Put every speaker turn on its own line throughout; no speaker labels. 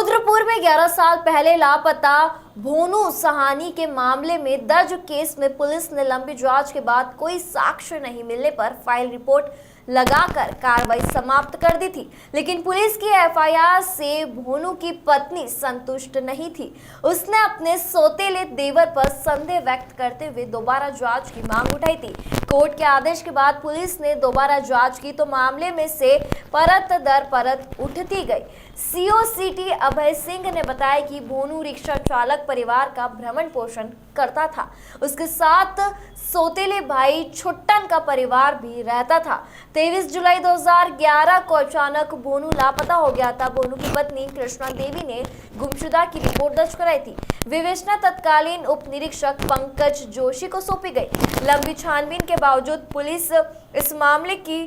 रुद्रपुर में 11 साल पहले लापता भोनू सहानी के मामले में दर्ज केस में पुलिस ने लंबी जांच के बाद कोई साक्ष्य नहीं मिलने पर फाइल रिपोर्ट लगाकर कार्रवाई समाप्त कर दी थी। लेकिन पुलिस की एफआईआर से भोनू की पत्नी संतुष्ट नहीं थी। उसने अपने सौतेले देवर पर संदेह व्यक्त करते हुए दोबारा जांच की मांग उठाई थी। कोर्ट के आदेश के बाद पुलिस ने दोबारा जांच की तो मामले में से परत दर परत उठती गई। सीओ सिटी अभय सिंह ने बताया कि भोनू रिक्शा चालक परिवार का भ्रमण पोषण करता था। उसके साथ सौतेले भाई छुट्टन का परिवार भी रहता था। 23 जुलाई 2011 को अचानक भोनू लापता हो गया था। भोनू की पत्नी कृष्णा देवी ने गुमशुदा की रिपोर्ट दर्ज कराई थी। विवेचना तत्कालीन उप निरीक्षक पंकज जोशी को सौंपी गई। लंबी छानबीन के बावजूद पुलिस इस मामले की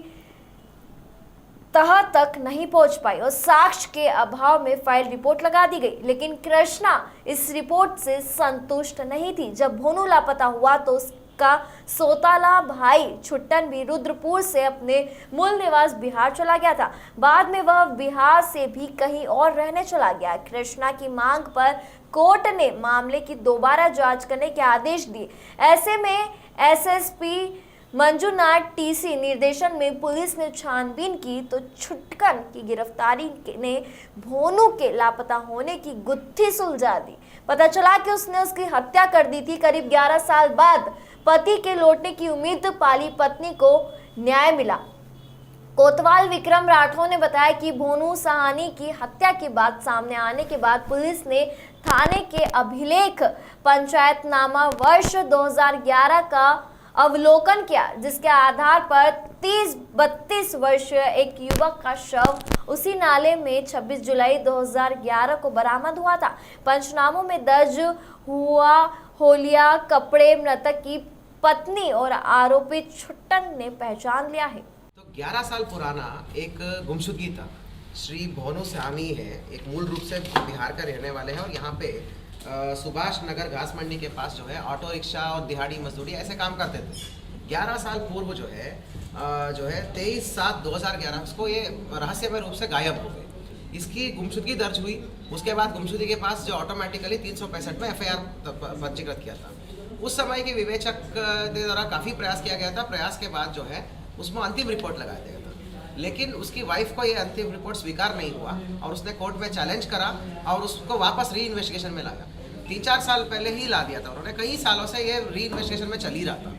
तह तक नहीं पहुंच पाई और साक्ष्य के अभाव में फाइल रिपोर्ट लगा दी गई। लेकिन कृष्णा इस रिपोर्ट से संतुष्ट नहीं थी। जब भोनू लापता हुआ तो उसका सौतेला भाई छुट्टन भी रुद्रपुर से अपने मूल निवास बिहार चला गया था। बाद में वह बिहार से भी कहीं और रहने चला गया। कृष्णा की मांग पर कोर्ट ने मामले की दोबारा जांच करने के आदेश दिए। ऐसे में एसएसपी मंजुनाथ टीसी निर्देशन में पुलिस ने छानबीन की तो छुटकन की गिरफ्तारी ने भोनू के लापता होने की गुत्थी सुलझा दी। पता चला कि उसने उसकी हत्या कर दी थी। करीब 11 साल बाद पति के लौटने की उम्मीद पाली पत्नी को न्याय मिला। कोतवाल विक्रम राठौर ने बताया कि भोनू सहानी की हत्या की बात सामने आने के बाद पुलिस ने थाने के अभिलेख पंचायतनामा वर्ष 2011 का अवलोकन किया, जिसके आधार पर 30-32 वर्षीय एक युवक का शव उसी नाले में 26 जुलाई 2011 को बरामद हुआ था। पंचनामों में दर्ज हुआ होलिया कपड़े मृतक की पत्नी और आरोपित छुट्टन ने पहचान लिया है।
तो 11 साल पुराना एक गुमशुदगी था। श्री भोनू सहानी है, एक मूल रूप से बिहार का रहने वाले हैं और यहाँ पे सुभाष नगर घास मंडी के पास जो है ऑटो रिक्शा और दिहाड़ी मजदूरी ऐसे काम करते थे। 11 साल पूर्व जो है 23/7/2011 उसको ये रहस्यमय रूप से गायब हो गए। इसकी गुमशुदगी दर्ज हुई। उसके बाद गुमशुदगी के पास जो ऑटोमेटिकली 365 में एफआईआर पंजीकृत किया था। उस समय के विवेचक के द्वारा काफ़ी प्रयास किया गया था। प्रयास के बाद जो है उसमें अंतिम रिपोर्ट लगाया गया था, लेकिन उसकी वाइफ को ये अंतिम रिपोर्ट स्वीकार नहीं हुआ और उसने कोर्ट में चैलेंज करा और उसको वापस री इन्वेस्टिगेशन में लाया। 3-4 साल पहले ही ला दिया था उन्होंने। कई सालों से ये री इन्वेस्टिगेशन में चल ही रहा था।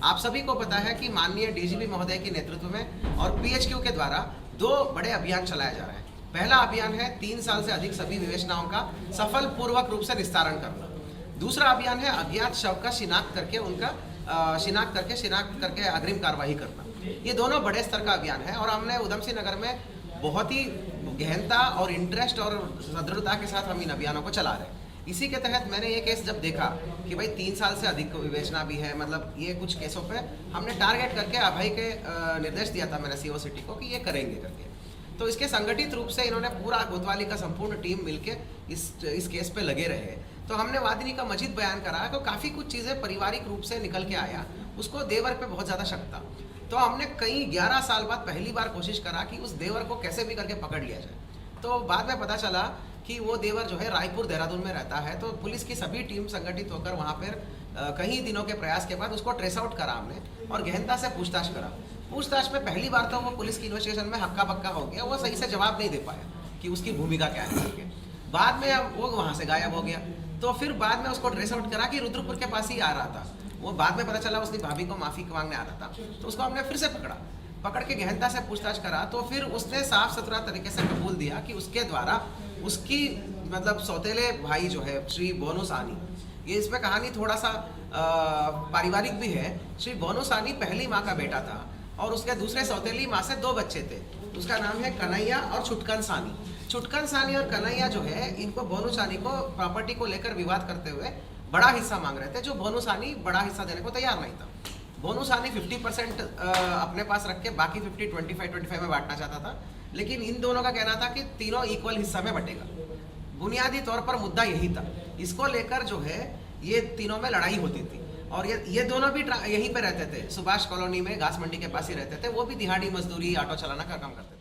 आप सभी को पता है कि माननीय डीजीपी महोदय के नेतृत्व में और पीएचक्यू के द्वारा 2 बड़े अभियान चलाए जा रहे हैं। पहला अभियान है 3 साल से अधिक सभी विवेचनाओं का सफल पूर्वक रूप से निस्तारण करना। दूसरा अभियान है अज्ञात शव का शिनाख्त करके अग्रिम कार्रवाई करना। ये दोनों बड़े स्तर का अभियान है और हमने उधम सिंह नगर में बहुत ही गहनता और इंटरेस्ट और सदृढ़ता के साथ हम इन अभियानों को चला रहे हैं। इसी के तहत मैंने ये केस जब देखा कि भाई 3 साल से अधिक विवेचना भी है, मतलब ये कुछ केसों पे हमने टारगेट करके अभय के निर्देश दिया था मैंने सीओ सिटी को कि ये करेंगे करके। तो इसके संगठित रूप से इन्होंने पूरा कोतवाली का संपूर्ण टीम मिलके इस केस पे लगे रहे। तो हमने वादिनी का मजीद बयान करा तो काफ़ी कुछ चीज़ें पारिवारिक रूप से निकल के आया। उसको देवर पे बहुत ज़्यादा शक था। तो हमने कई 11 साल बाद पहली बार कोशिश करा कि उस देवर को कैसे भी करके पकड़ लिया जाए। तो बाद में पता चला कि वो देवर जो है रायपुर देहरादून में रहता है। तो पुलिस की सभी टीम संगठित होकर वहाँ पर कई दिनों के प्रयास के बाद उसको ट्रेस आउट करा हमने और गहनता से पूछताछ करा। पूछताछ में पहली बार तो वो पुलिस की इन्वेस्टिगेशन में हक्का बक्का हो गया। वो सही से जवाब नहीं दे पाया कि उसकी भूमिका क्या है करके। बाद में अब वो वहाँ से गायब हो गया। तो फिर बाद में उसको ट्रेस आउट करा कि रुद्रपुर के पास ही आ रहा था। वो बाद में पता चला उसकी भाभी को माफ़ी मांगने आ रहा था। तो उसको हमने फिर से पकड़ के गहनता से पूछताछ करा। तो फिर उसने साफ सुथरा तरीके से कबूल दिया कि उसके द्वारा उसकी मतलब सौतेले भाई जो है श्री भोनू सहानी, ये इसमें कहानी थोड़ा सा पारिवारिक भी है। श्री भोनू सहानी पहली माँ का बेटा था और उसके दूसरे सौतेली माँ से 2 बच्चे थे। उसका नाम है कन्हैया और छुटकन सहानी। छुटकन सहानी और कन्हैया जो है इनको भोनू सहानी को प्रॉपर्टी को लेकर विवाद करते हुए बड़ा हिस्सा मांग रहे थे, जो भोनू सहानी बड़ा हिस्सा देने को तैयार नहीं था। भोनू सहानी 50% अपने पास रख के बाकी 50 25 में बांटना चाहता था। लेकिन इन दोनों का कहना था कि तीनों इक्वल हिस्सा में बटेगा। बुनियादी तौर पर मुद्दा यही था। इसको लेकर जो है ये तीनों में लड़ाई होती थी और ये दोनों भी यहीं पे रहते थे। सुभाष कॉलोनी में घास मंडी के पास ही रहते थे। वो भी दिहाड़ी मजदूरी ऑटो चलाना का काम करते थे।